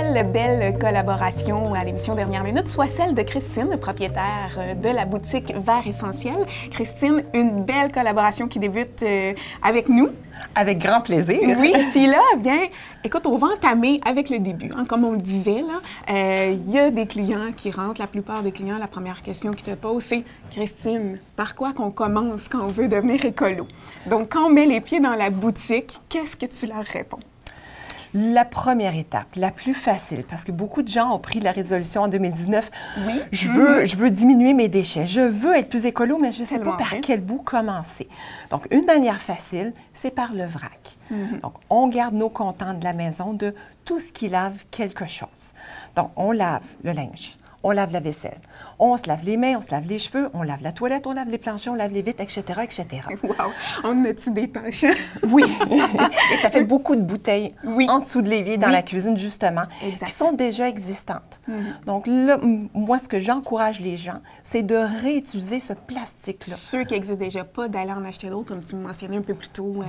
belle collaboration à l'émission Dernière Minute soit celle de Christine, propriétaire de la boutique Verre Essentiel. Christine, une belle collaboration qui débute avec nous. Avec grand plaisir. Oui, puis là, bien, écoute, on va entamer avec le début. Hein, comme on le disait, il y a des clients qui rentrent. La plupart des clients, la première question qu'ils te posent, c'est « Christine, par quoi qu'on commence quand on veut devenir écolo? » Donc, quand on met les pieds dans la boutique, qu'est-ce que tu leur réponds? La première étape, la plus facile, parce que beaucoup de gens ont pris la résolution en 2019. Oui. Je veux diminuer mes déchets, je veux être plus écolo, mais je ne sais pas par quel bout commencer. Donc, une manière facile, c'est par le vrac. Donc, on garde nos comptants de la maison de tout ce qui lave quelque chose. Donc, on lave le linge, on lave la vaisselle, on se lave les mains, on se lave les cheveux, on lave la toilette, on lave les planchers, on lave les vitres, etc., etc. Wow! On a-tu des tâches? Oui! Et ça fait beaucoup de bouteilles en dessous de l'évier dans la cuisine, justement, qui sont déjà existantes. Donc là, moi, ce que j'encourage les gens, c'est de réutiliser ce plastique-là. Ceux qui n'existent déjà pas, d'aller en acheter d'autres, comme tu me mentionnais un peu plus tôt.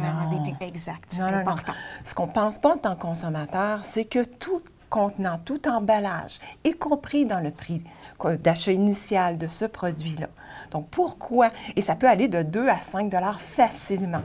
Exact, c'est important. Ce qu'on ne pense pas en tant que consommateur, c'est que tout contenant, tout emballage, y compris dans le prix d'achat initial de ce produit-là. Donc, pourquoi? Et ça peut aller de 2 à 5 $ facilement.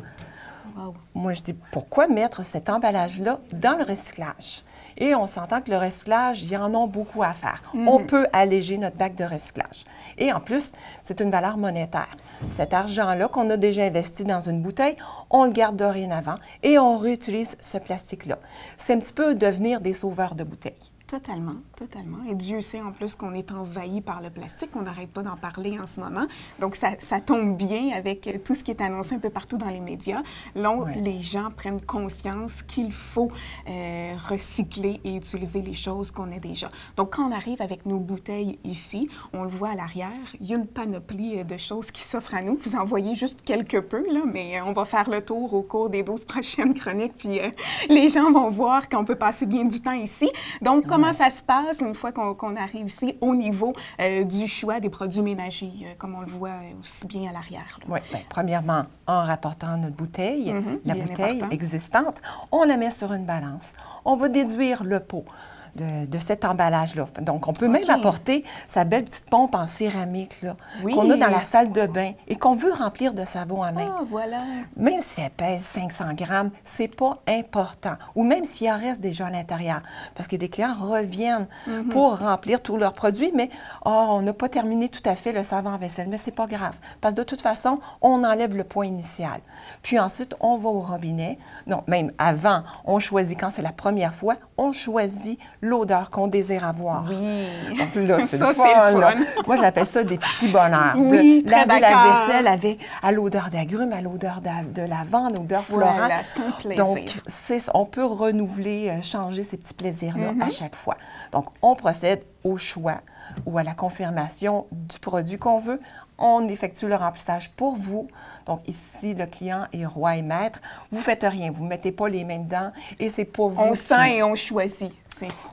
Wow. Moi, je dis, pourquoi mettre cet emballage-là dans le recyclage? Et on s'entend que le recyclage, il y en a beaucoup à faire. On peut alléger notre bac de recyclage. Et en plus, c'est une valeur monétaire. Cet argent-là qu'on a déjà investi dans une bouteille, on le garde dorénavant et on réutilise ce plastique-là. C'est un petit peu devenir des sauveurs de bouteilles. Totalement, totalement. Et Dieu sait en plus qu'on est envahi par le plastique, on n'arrête pas d'en parler en ce moment. Donc, ça tombe bien avec tout ce qui est annoncé un peu partout dans les médias. Là, les gens prennent conscience qu'il faut recycler et utiliser les choses qu'on a déjà. Donc, quand on arrive avec nos bouteilles ici, on le voit à l'arrière, il y a une panoplie de choses qui s'offrent à nous. Vous en voyez juste quelque peu, là, mais on va faire le tour au cours des 12 prochaines chroniques, puis les gens vont voir qu'on peut passer bien du temps ici. Donc, comment ça se passe une fois qu'on arrive ici au niveau du choix des produits ménagers, comme on le voit aussi bien à l'arrière? Oui, bien, premièrement, en rapportant notre bouteille, la bouteille existante, on la met sur une balance. On va déduire le pot de cet emballage-là. Donc, on peut même apporter sa belle petite pompe en céramique qu'on a dans la salle de bain et qu'on veut remplir de savon à main. Ah, voilà! Même si elle pèse 500 grammes, c'est pas important. Ou même s'il en reste déjà à l'intérieur. Parce que des clients reviennent pour remplir tous leurs produits, mais on n'a pas terminé tout à fait le savon à vaisselle. Mais c'est pas grave. Parce que de toute façon, on enlève le point initial. Puis ensuite, on va au robinet. Non, même avant, on choisit, quand c'est la première fois, on choisit l'odeur qu'on désire avoir. Oui. Donc là, c'est le fun. Moi, j'appelle ça des petits bonheurs. Oui, laver la vaisselle à l'odeur d'agrumes, à l'odeur de lavande, l'odeur florale. Voilà, c'est un plaisir. Donc, on peut renouveler, changer ces petits plaisirs-là à chaque fois. Donc, on procède au choix ou à la confirmation du produit qu'on veut. On effectue le remplissage pour vous. Donc, ici, le client est roi et maître. Vous ne faites rien. Vous ne mettez pas les mains dedans et c'est pour vous. On sent et on choisit.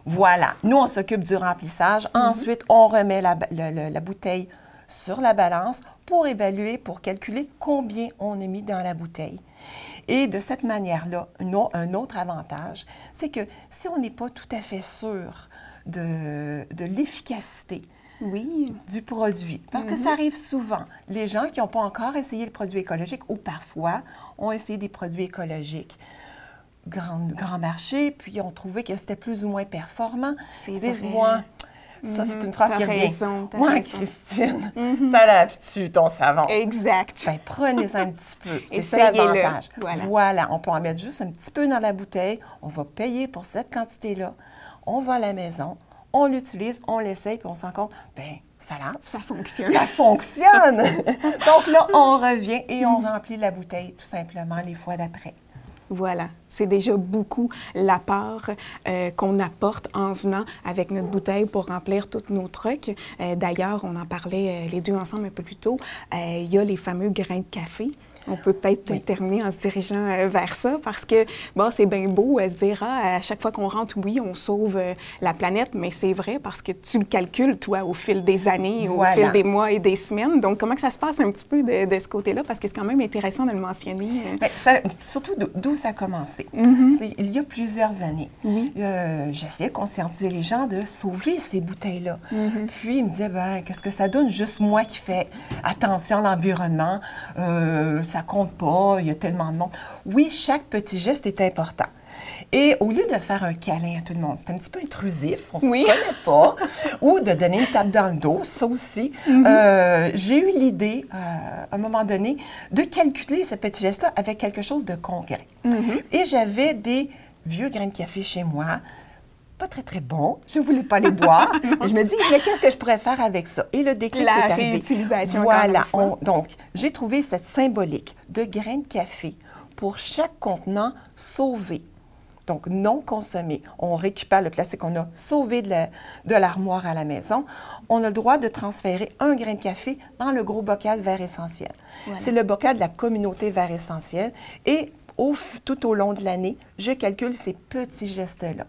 Voilà. Nous, on s'occupe du remplissage. Ensuite, on remet la bouteille sur la balance pour évaluer, pour calculer combien on a mis dans la bouteille. Et de cette manière-là, un autre avantage, c'est que si on n'est pas tout à fait sûr de l'efficacité du produit. Parce que ça arrive souvent. Les gens qui n'ont pas encore essayé le produit écologique ou parfois ont essayé des produits écologiques grand marché, puis ont trouvé que c'était plus ou moins performant. Dis-moi, ça c'est une phrase qui revient. Moi, Christine, ça lave-tu ton savon? Exact. Bien, prenez-en un petit peu. C'est ça l'avantage. Voilà, on peut en mettre juste un petit peu dans la bouteille. On va payer pour cette quantité-là. On va à la maison. On l'utilise, on l'essaye, puis on se rend compte, bien, ça lave. Ça fonctionne. Ça fonctionne! Donc là, on revient et on remplit la bouteille, tout simplement, les fois d'après. Voilà, c'est déjà beaucoup l'apport qu'on apporte en venant avec notre bouteille pour remplir tous nos trucs. D'ailleurs, on en parlait les deux ensemble un peu plus tôt, il y a les fameux grains de café. On peut peut-être terminer en se dirigeant vers ça parce que, bon, c'est bien beau à se dire, à chaque fois qu'on rentre, oui, on sauve la planète, mais c'est vrai parce que tu le calcules, toi, au fil des années, au fil des mois et des semaines. Donc, comment que ça se passe un petit peu de ce côté-là? Parce que c'est quand même intéressant de le mentionner. Surtout d'où ça a commencé. Il y a plusieurs années, j'essayais de conscientiser les gens de sauver ces bouteilles-là. Puis, ils me disaient, ben, qu'est-ce que ça donne? Juste moi qui fais attention à l'environnement, ça compte pas, il y a tellement de monde. Oui, chaque petit geste est important. Et au lieu de faire un câlin à tout le monde, c'est un petit peu intrusif, on ne se connaît pas, ou de donner une tape dans le dos, ça aussi, j'ai eu l'idée, à un moment donné, de calculer ce petit geste-là avec quelque chose de concret. Et j'avais des vieux grains de café chez moi, pas très, très bons, je ne voulais pas les boire. Je me dis, mais qu'est-ce que je pourrais faire avec ça? Et le déclic, c'est arrivé. La réutilisation. Voilà, donc, j'ai trouvé cette symbolique de grains de café pour chaque contenant sauvé. Donc, non consommé. On récupère le plastique qu'on a sauvé de l'armoire à la maison. On a le droit de transférer un grain de café dans le gros bocal Verre Essentiel. Voilà. C'est le bocal de la communauté Verre Essentiel. Et tout au long de l'année, je calcule ces petits gestes-là,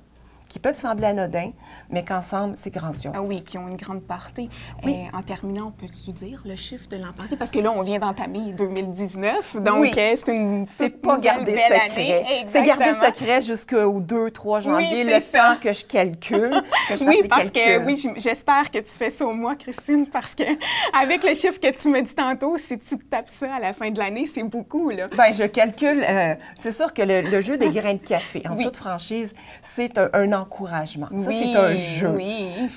qui peuvent sembler anodins, mais qu'ensemble, c'est grandiose. Ah oui, qui ont une grande portée. Oui. En terminant, peux-tu dire le chiffre de l'an passé? Parce que là, on vient d'entamer 2019, donc c'est pas gardé secret. C'est gardé secret jusqu'au 2-3 janvier, le temps que je calcule. J'espère que tu fais ça au mois, Christine, parce que avec le chiffre que tu me dis tantôt, si tu tapes ça à la fin de l'année, c'est beaucoup, là. Bien, je calcule. C'est sûr que le jeu des grains de café, en toute franchise, c'est un encouragement. Ça, c'est un jeu.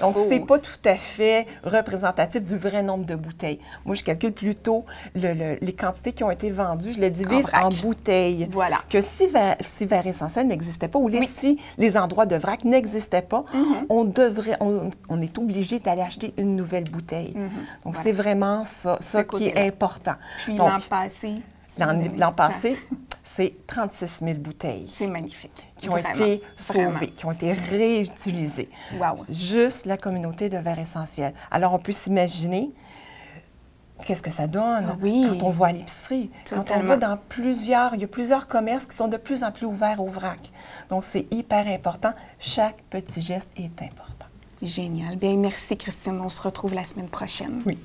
Donc, c'est pas tout à fait représentatif du vrai nombre de bouteilles. Moi, je calcule plutôt les quantités qui ont été vendues. Je les divise en bouteilles. Voilà. Que si Verre Essentiel n'existait pas ou si les endroits de vrac n'existaient pas, on est obligé d'aller acheter une nouvelle bouteille. Donc, c'est vraiment ça qui est important. Puis l'an passé... L'an passé, c'est 36 000 bouteilles. C'est magnifique. Qui ont été sauvées, qui ont été réutilisées. Wow. Juste la communauté de Verre Essentiel. Alors, on peut s'imaginer qu'est-ce que ça donne quand on va à l'épicerie. Quand on va dans il y a plusieurs commerces qui sont de plus en plus ouverts au vrac. Donc, c'est hyper important. Chaque petit geste est important. Génial. Bien, merci, Christine. On se retrouve la semaine prochaine. Oui.